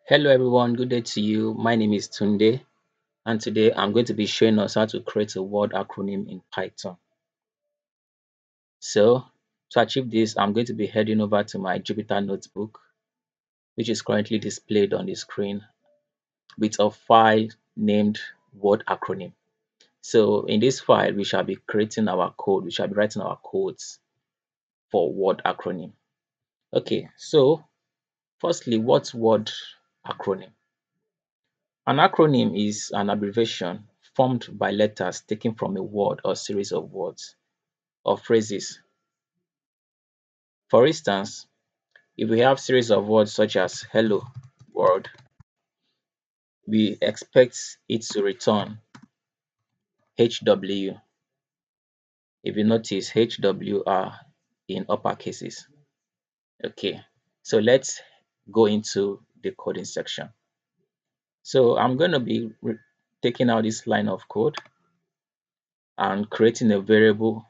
Hello everyone, good day to you. My name is Tunde, and today I'm going to be showing us how to create a word acronym in Python. So, to achieve this, I'm going to be heading over to my Jupyter notebook, which is currently displayed on the screen with a file named word acronym. So, in this file, we shall be creating our code, we shall be writing our codes for word acronym. Okay, so firstly, what's word acronym? An acronym is an abbreviation formed by letters taken from a word or series of words or phrases. For instance, if we have series of words such as hello world, we expect it to return HW. If you notice, HW are in upper cases. Okay, so let's go into the coding section. So I'm going to be taking out this line of code and creating a variable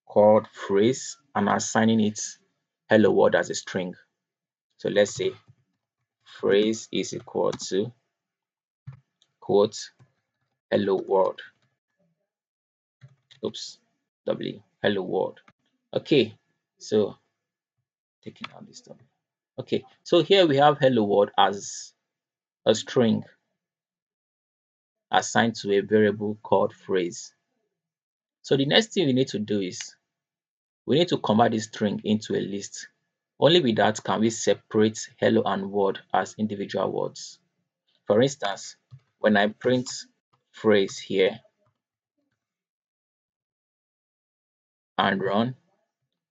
called phrase and assigning it hello world as a string. So let's say phrase is equal to quote hello world. Oops, W hello world. Okay, so taking out this W. Okay, so here we have hello world as a string assigned to a variable called phrase. So the next thing we need to do is we need to convert this string into a list. Only with that can we separate hello and world as individual words. For instance, when I print phrase here and run,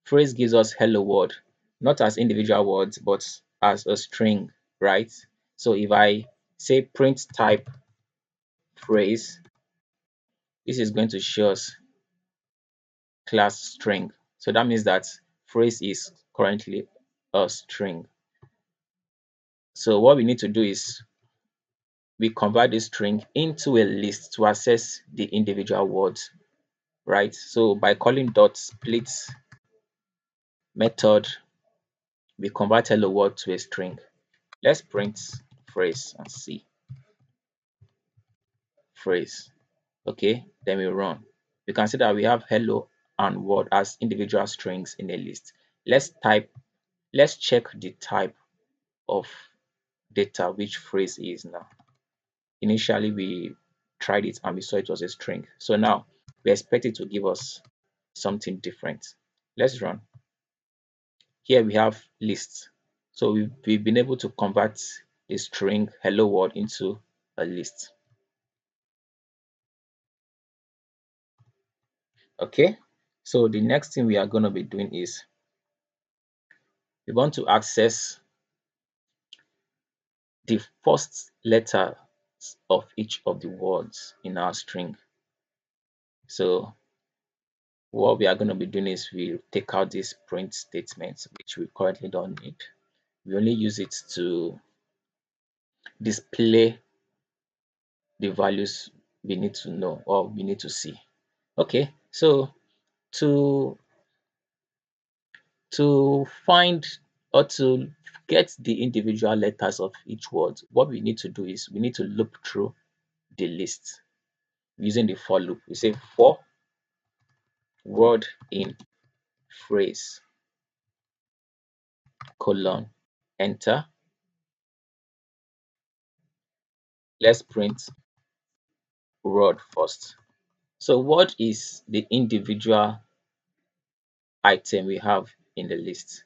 phrase gives us hello world, not as individual words, but as a string, right? So if I say print type phrase, this is going to show us class string. So that means that phrase is currently a string. So what we need to do is we convert this string into a list to access the individual words, right? So by calling dot split method, we convert hello world to a string. Let's print phrase and see phrase. Okay, then we run. You can see that we have hello and world as individual strings in a list. Let's check the type of data which phrase is now. Initially we tried it and we saw it was a string. So now we expect it to give us something different. Let's run. Here we have lists. So we've been able to convert a string hello world into a list. Okay, so the next thing we are going to be doing is we want to access the first letter of each of the words in our string. So what we are going to be doing is we take out this print statement, which we currently don't need. We only use it to display the values we need to know or we need to see. Okay, so to find or to get the individual letters of each word, what we need to do is we need to loop through the list using the for loop. We say for word in phrase colon enter. Let's print word first. So what is the individual item we have in the list?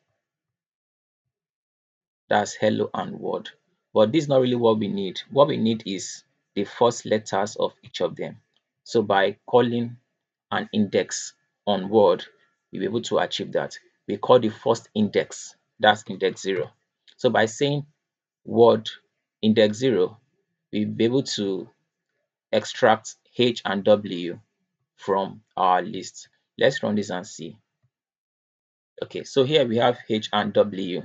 That's hello and word. But this is not really what we need. What we need is the first letters of each of them. So by calling an index on word, we'll be able to achieve that. We call the first index, that's index 0. So by saying word index 0, we'll be able to extract H and W from our list. Let's run this and see. Okay, so here we have H and W,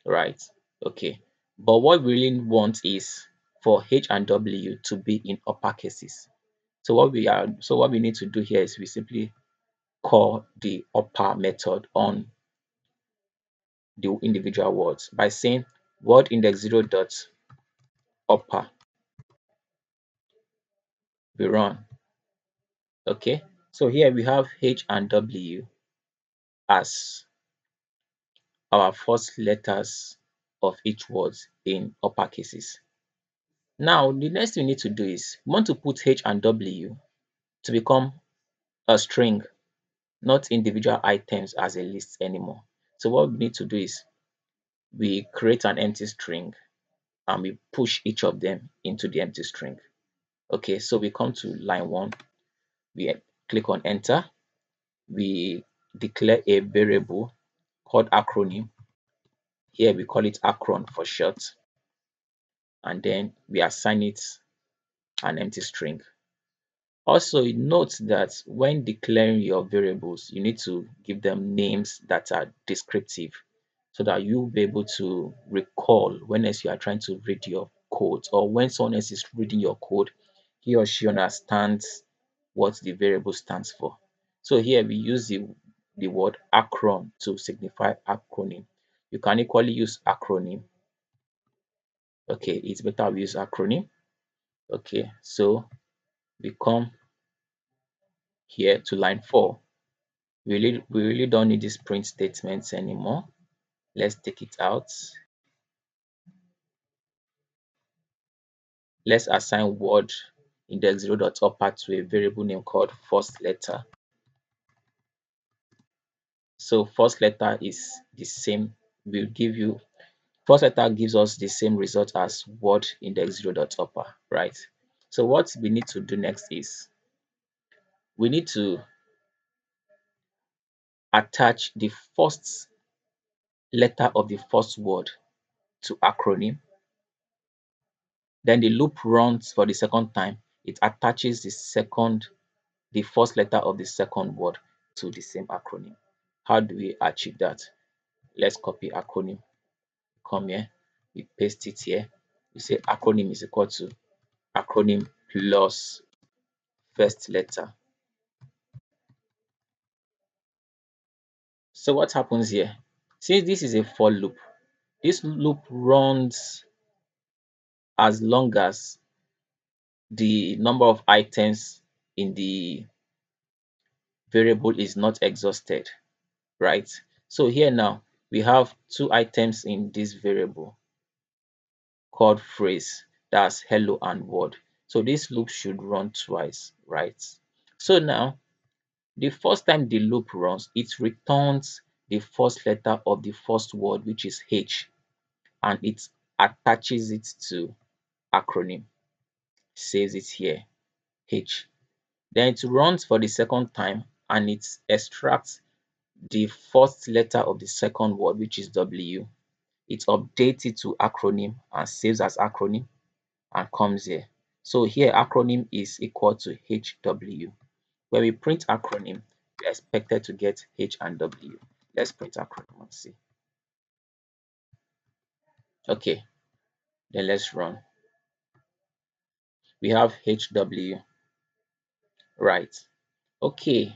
right? Okay, but what we really want is for H and W to be in upper cases. So what we need to do here is we simply call the upper method on the individual words by saying word index 0 dot upper, we run. Okay, so here we have H and W as our first letters of each word in upper cases. Now, the next thing we need to do is we want to put H and W to become a string, not individual items as a list anymore. So what we need to do is we create an empty string and we push each of them into the empty string. Okay, so we come to line 1, we click on enter, we declare a variable called acronym. Here we call it acron for short, and then we assign it an empty string. Also, note that when declaring your variables, you need to give them names that are descriptive so that you'll be able to recall when else you are trying to read your code, or when someone else is reading your code, he or she understands what the variable stands for. So here we use the word acron to signify acronym. You can equally use acronym. Okay, it's better we use acronym. Okay, so we come here to line 4. We really don't need these print statements anymore. Let's take it out. Let's assign word index 0 dot upper to a variable name called first letter. So first letter is the same, will give you, first letter gives us the same result as word index 0 dot upper, right? So what we need to do next is we need to attach the first letter of the first word to acronym. Then the loop runs for the second time. It attaches the first letter of the second word to the same acronym. How do we achieve that? Let's copy acronym. Come here, we paste it here. We say acronym is equal to acronym plus first letter. So what happens here? Since this is a for loop, this loop runs as long as the number of items in the variable is not exhausted, right? So here now we have 2 items in this variable called phrase, that's hello and word. So this loop should run twice, right? So now the first time the loop runs, it returns the first letter of the first word, which is H, and it attaches it to acronym, saves it here, H. Then it runs for the second time and it extracts the first letter of the second word, which is W. It updates it to acronym and saves as acronym and comes here. So here acronym is equal to HW. When we print acronym, we are expected to get H and W. Let's print acronym and see. Okay, then let's run. We have HW, right? Okay,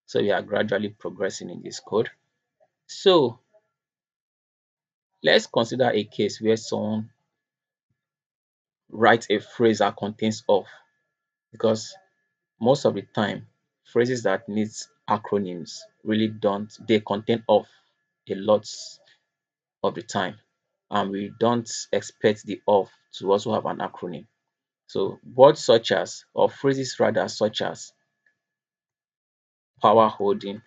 so we are gradually progressing in this code. So let's consider a case where someone writes a phrase that contains of, because most of the time phrases that needs acronyms really don't, they contain of a lot of the time, and we don't expect the of to also have an acronym. So words such as, or phrases rather, such as power holding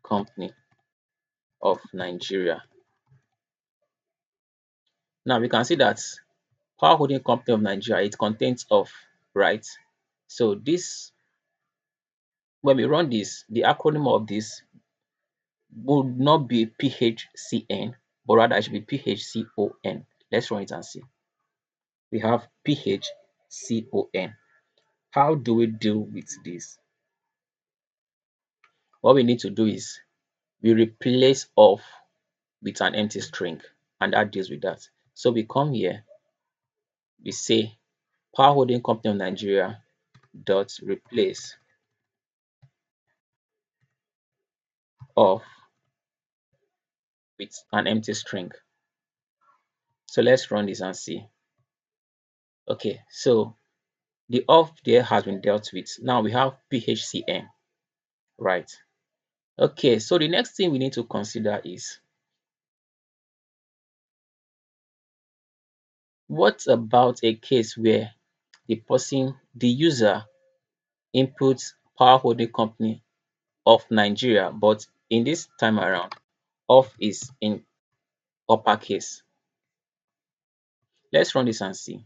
company of Nigeria. Now we can see that power holding company of Nigeria, it contains of, right? So this, when we run this, the acronym of this would not be PHCN, but rather it should be PHCON. Let's run it and see. We have PHCON. How do we deal with this? What we need to do is we replace of with an empty string, and that deals with that. So we come here, we say power holding company of Nigeria dot replace of with an empty string. So let's run this and see. Okay, so the off there has been dealt with. Now we have PHCN, right? Okay, so the next thing we need to consider is, what about a case where the user inputs Power Holding Company of Nigeria, but in this time around, off is in uppercase. Let's run this and see.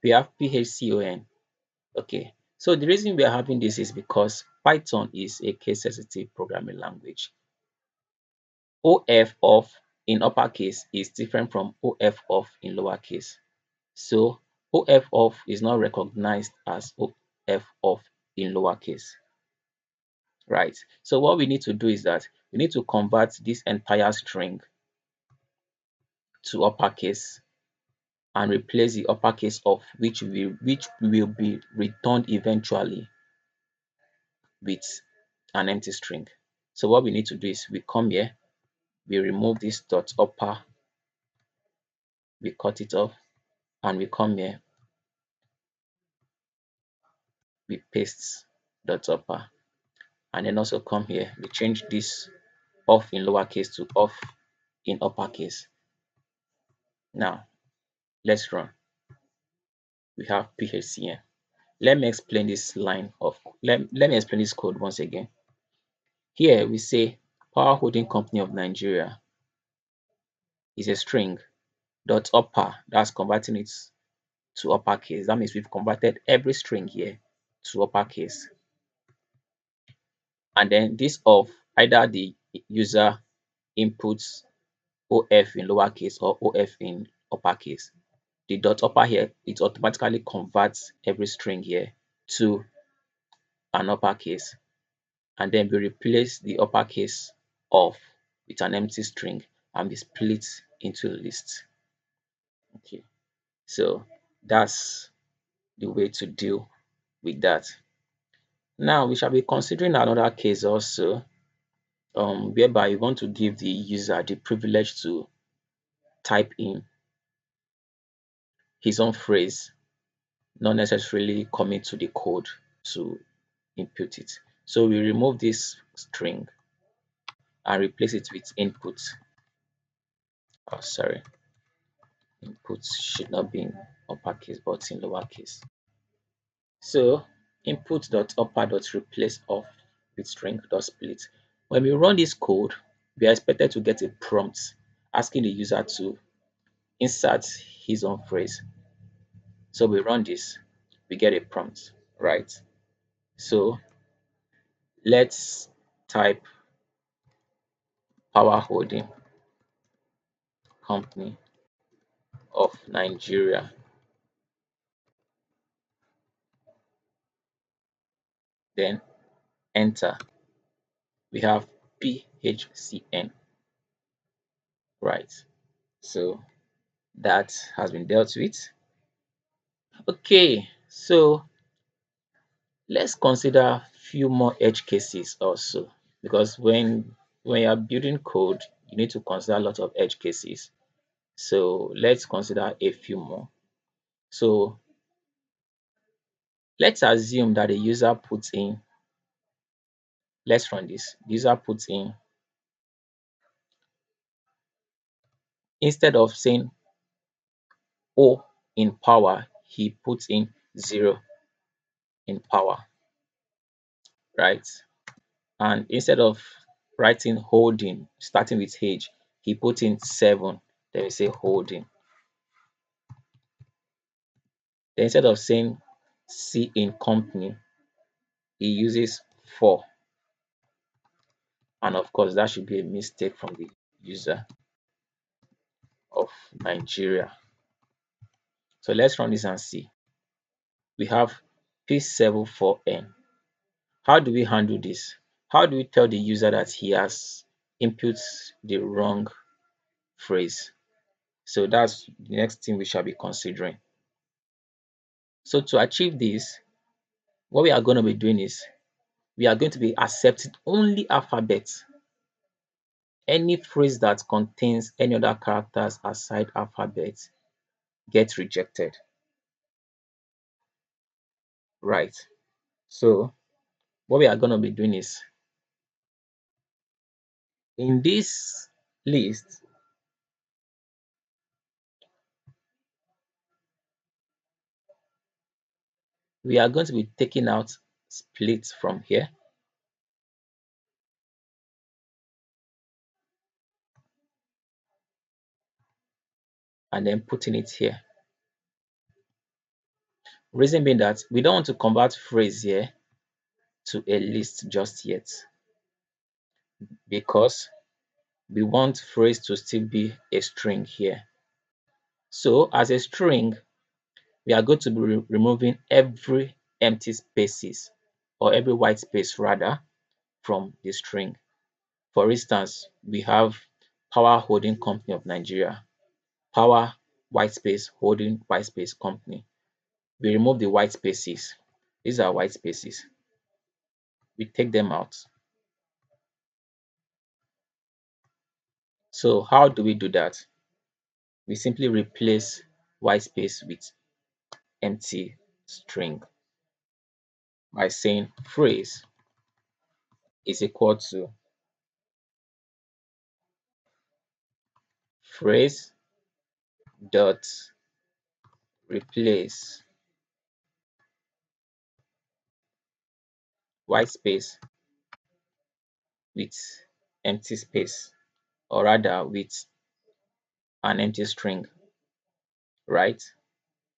We have PHCON. Okay, so the reason we are having this is because Python is a case sensitive programming language. OF off in uppercase is different from OF off in lowercase. So OF off is not recognized as OF off in lowercase, right? So what we need to do is that we need to convert this entire string to uppercase and replace the uppercase of which will be returned eventually with an empty string. So what we need to do is we come here, we remove this dot upper, we cut it off, and we come here, we paste dot upper, and then also come here, we change this off in lowercase to off in uppercase. Now let's run. We have PHCN. Let me explain this line of let me explain this code once again. Here we say Power Holding Company of Nigeria is a string dot upper, that's converting it to uppercase. That means we've converted every string here to uppercase. And then this of either the user inputs OF in lowercase or OF in uppercase. The dot upper here, it automatically converts every string here to an uppercase. And then we replace the uppercase of with an empty string and we split into a list. Okay, so that's the way to deal with that. Now we shall be considering another case also, whereby you want to give the user the privilege to type in his own phrase, not necessarily commit to the code to input it. So we remove this string and replace it with input. Oh, sorry, input should not be in uppercase but in lowercase. So input dot upper dot replace of with string dot split. When we run this code, we are expected to get a prompt asking the user to insert his own phrase. So we run this, we get a prompt, right? So let's type Power Holding Company of Nigeria, then enter. We have PHCN, right? So that has been dealt with. Okay, so let's consider few more edge cases also, because when you're building code, you need to consider a lot of edge cases. So let's consider a few more. So let's assume that the user puts in, let's run this. The user puts in, instead of saying O in power, he puts in 0 in power, right? And instead of writing holding, starting with H, he put in 7, then we say holding. Then instead of saying C in company, he uses 4. And of course, that should be a mistake from the user of Nigeria. So let's run this and see. We have P74N. How do we handle this? How do we tell the user that he has input the wrong phrase? So that's the next thing we shall be considering. So to achieve this, what we are going to be doing is we are going to be accepting only alphabets. Any phrase that contains any other characters aside alphabet gets rejected. Right. So what we are going to be doing is in this list, we are going to be taking out split from here and then putting it here. Reason being that we don't want to convert phrase here to a list just yet because we want phrase to still be a string here. So as a string, we are going to be removing every empty spaces or every white space rather from the string. For instance, we have Power Holding Company of Nigeria, Power white space Holding white space company. We remove the white spaces. These are white spaces. We take them out. So how do we do that? We simply replace white space with empty string by saying phrase is equal to phrase dot replace white space with empty space, or rather with an empty string, right?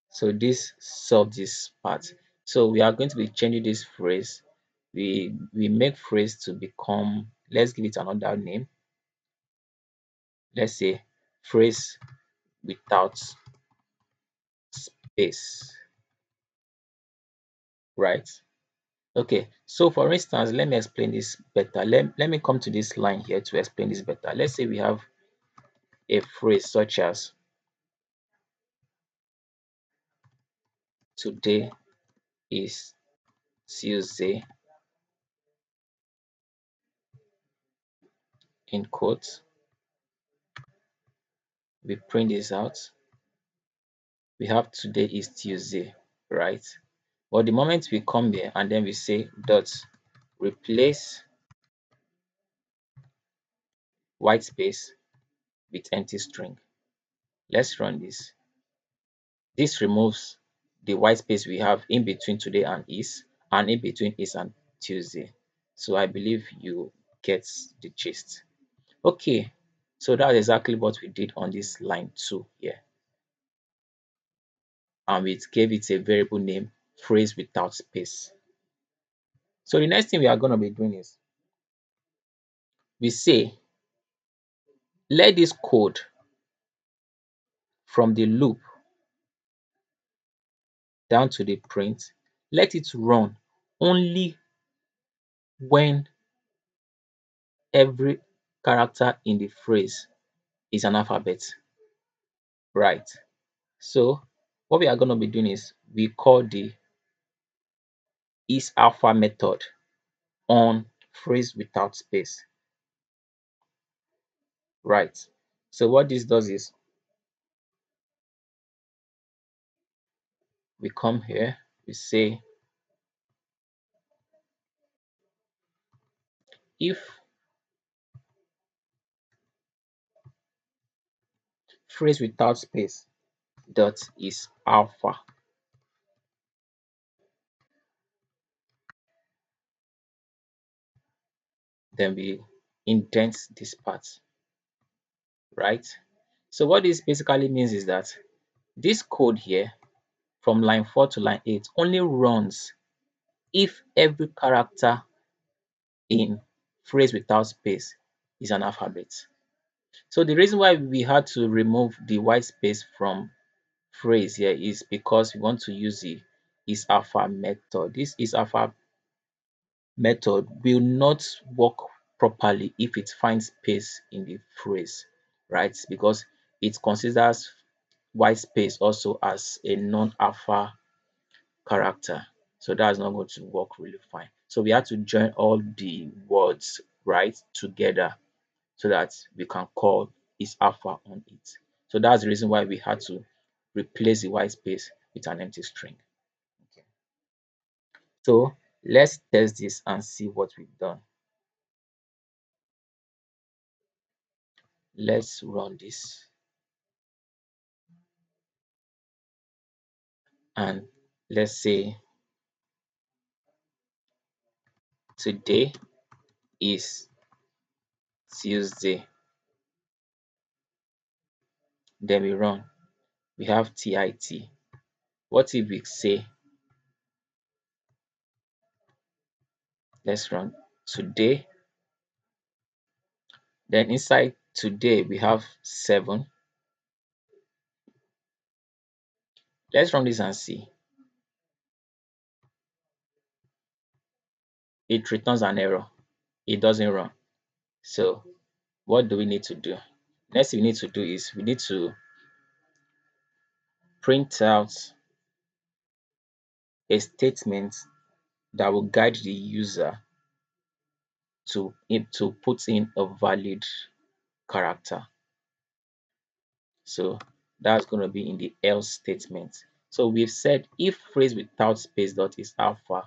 So this solves this part. So we are going to be changing this phrase. We make phrase to become, let's give it another name. Let's say phrase without space, right? Okay, so for instance, let me explain this better. Let me come to this line here to explain this better. Let's say we have a phrase such as today is Tuesday in quotes. We print this out. We have today is Tuesday, right? But the moment we come here and then we say dot replace white space with empty string. Let's run this. This removes the white space we have in between today and in between is and Tuesday. So I believe you get the gist. Okay, so that's exactly what we did on this line 2 here. And we gave it a variable name, phrase without space. So the next thing we are going to be doing is we say let this code from the loop down to the print, let it run only when every character in the phrase is an alphabet, right? So what we are going to be doing is we call the isAlpha method on phrase without space, right? So what this does is we come here, we say if phrase without space dot is alpha, then we indent this part, right? So what this basically means is that this code here from line 4 to line 8 only runs if every character in phrase without space is an alphabet. So the reason why we had to remove the white space from phrase here is because we want to use the isAlpha method. This isAlpha method will not work properly if it finds space in the phrase, right? Because it considers white space also as a non-alpha character. So that's not going to work really fine. So we have to join all the words right together so that we can call is alpha on it. So that's the reason why we had to replace the white space with an empty string. Okay. So let's test this and see what we've done. Let's run this, and let's say today is Tuesday. Then we run. We have TIT. What if we say, let's run today. Then inside today we have 7. Let's run this and see. It returns an error. It doesn't run. So what do we need to do? Next thing we need to do is we need to print out a statement that will guide the user to put in a valid character. So that's going to be in the else statement. So we've said if phrase without space dot is alpha,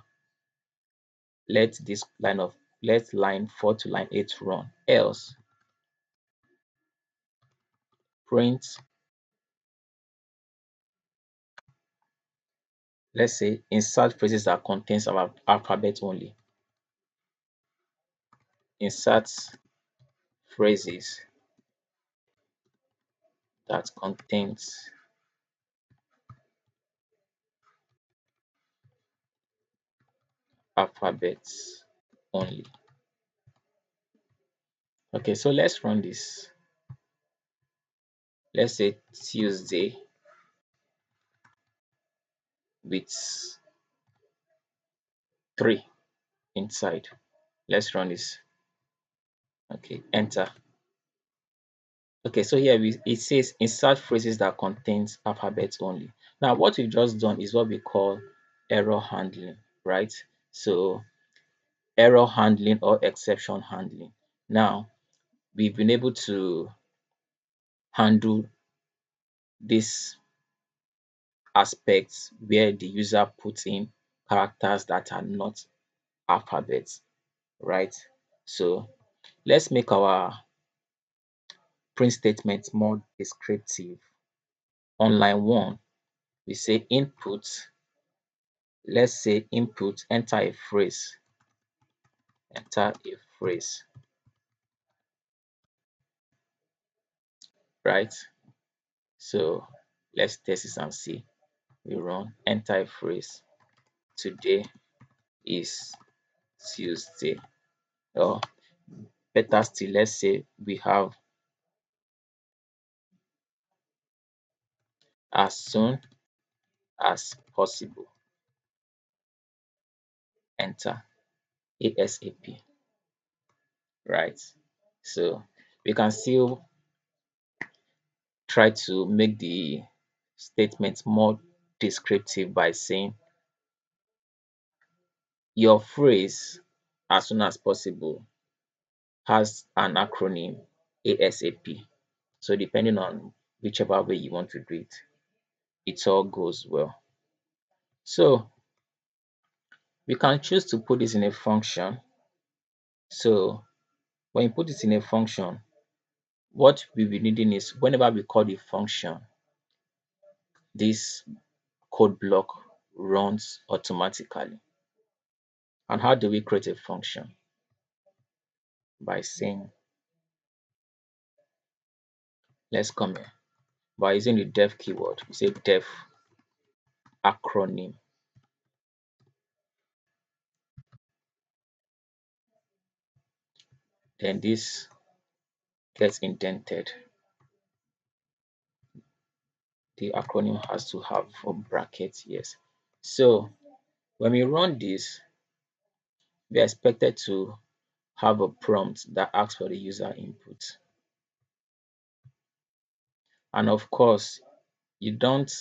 let this let line 4 to line 8 run. Else print, let's say insert phrases that contains our alphabet only. Insert phrases that contains alphabets only. Okay, so let's run this. Let's say Tuesday with 3 inside. Let's run this. Okay, enter. Okay, so here it says insert phrases that contains alphabets only. Now, what we've just done is what we call error handling, right? So error handling or exception handling. Now, we've been able to handle this aspects where the user puts in characters that are not alphabets, right? So let's make our print statement more descriptive. On line 1, we say input. Let's say input, enter a phrase. Enter a phrase, right? So let's test this and see. We run, enter a phrase. Today is Tuesday. Or better still, let's say we have as soon as possible. Enter ASAP, right? So we can still try to make the statement more descriptive by saying your phrase as soon as possible has an acronym ASAP. So depending on whichever way you want to do it, it all goes well. So we can choose to put this in a function. So when you put it in a function, what we'll be needing is whenever we call the function, this code block runs automatically. And how do we create a function? By saying, let's come here. By using the def keyword, we say def acronym. Then this gets indented. The acronym has to have a bracket, yes. So when we run this, we are expected to have a prompt that asks for the user input. And of course, you can't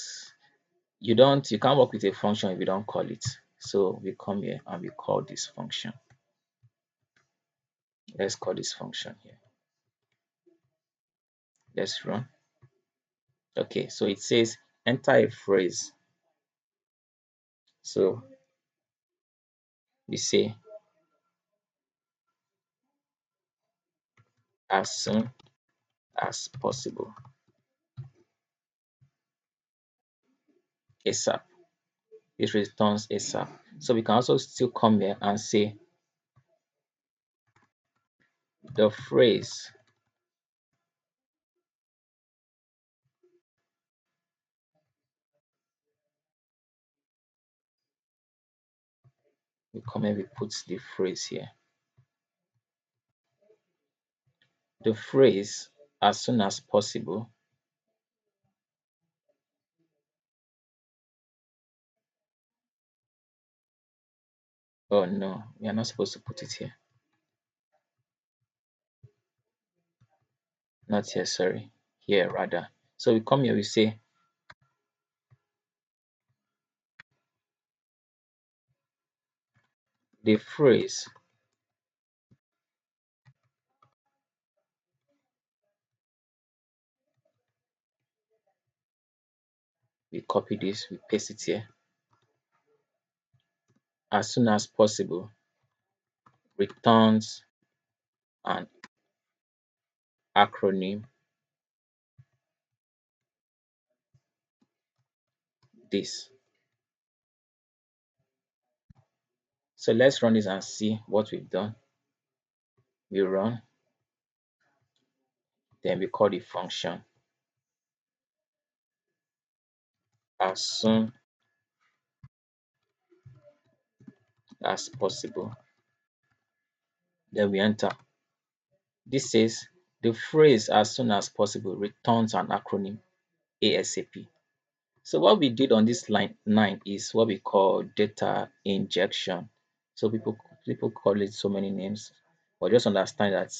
work with a function if you don't call it. So we come here and we call this function. Let's call this function here. Let's run. Okay, so it says enter a phrase. So we say as soon as possible, ASAP. It returns ASAP. So we can also still come here and say the phrase. We come here, we put the phrase here. The phrase as soon as possible. Oh no, we are not supposed to put it here. Not here, sorry. Here rather. So we come here, we say the phrase we copy this, we paste it here. As soon as possible returns an acronym this. So let's run this and see what we've done. We run, then we call the function as soon as possible. Then we enter. This says the phrase as soon as possible returns an acronym ASAP. So what we did on this line 9 is what we call data injection. So people call it so many names, but just understand that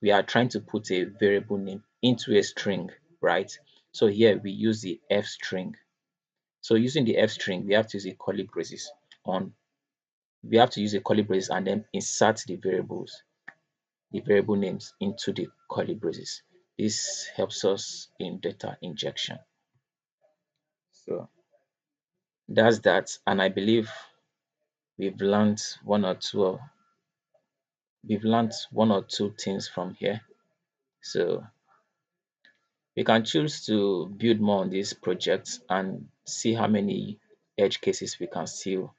we are trying to put a variable name into a string, right? So here we use the F string. So using the F string, we have to use a curly braces on. We have to use a curly braces and then insert the variable names into the curly braces. This helps us in data injection. So that's that, and I believe we've learned one or two we've learned one or two things from here. So we can choose to build more on this project and see how many edge cases we can still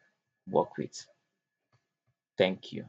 work with. Thank you.